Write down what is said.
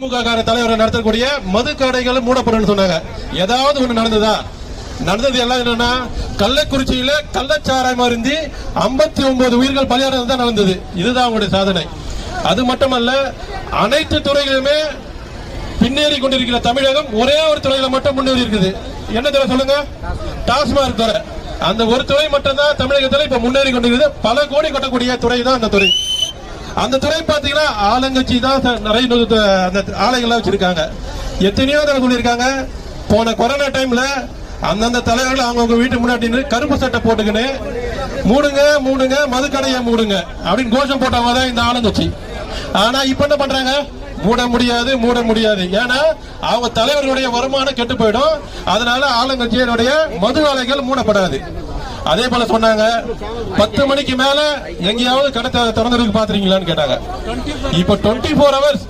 திமுக தலைவர் நடத்தக்கூடிய மது கடைகள் மூடப்படும் சொன்னாங்க. ஏதாவது ஒண்ணு நடந்ததா? நடந்தது எல்லாம் என்னன்னா, கள்ளக்குறிச்சியில கள்ளச்சாராயம் அருந்தி 59 உயிர்கள் பலியானது தான் நடந்தது. இதுதான் அவங்களுடைய சாதனை. அது மட்டுமல்ல, அனைத்து துறைகளுமே பின்னேறி கொண்டிருக்கிற தமிழகம் ஒரே ஒரு துறையில மட்டும் முன்னேறி இருக்குது. என்ன துறை சொல்லுங்க? டாஸ்மாக் துறை. அந்த ஒரு துறை மட்டும் தான் தமிழகத்தில் இப்ப முன்னேறி கொண்டிருக்கிறது. பல கோடி கட்டக்கூடிய துறை தான் அந்த துறை. அந்த துறை பாத்தீங்கன்னா ஆளுங்கட்சி தான் நிறைய அந்த ஆலைகள்லாம் வச்சிருக்காங்க. எத்தனையோ தடவை சொல்லியிருக்காங்க. போன கொரோனா டைம்ல அந்தந்த தலைவர்கள் அவங்கவுங்க வீட்டு முன்னாடி கருப்பு சட்டை போட்டுக்கின்னு மூடுங்க மூடுங்க மதுக்கடையை மூடுங்க அப்படின்னு கோஷம் போட்டவங்க தான் இந்த ஆளுங்கட்சி. ஆனா இப்ப என்ன பண்றாங்க? மூட முடியாது மூட முடியாது. ஏன்னா அவங்க தலைவர்களுடைய வருமானம் கெட்டு போயிடும். அதனால ஆளுங்கட்சியினுடைய மது ஆலைகள் மூடப்படாது. அதே போல சொன்னாங்க 10 மணிக்கு மேல எங்கேயாவது கடை திறந்திருக்கு பாத்துறீங்களான்னு கேட்டாங்க. இப்ப 24 hours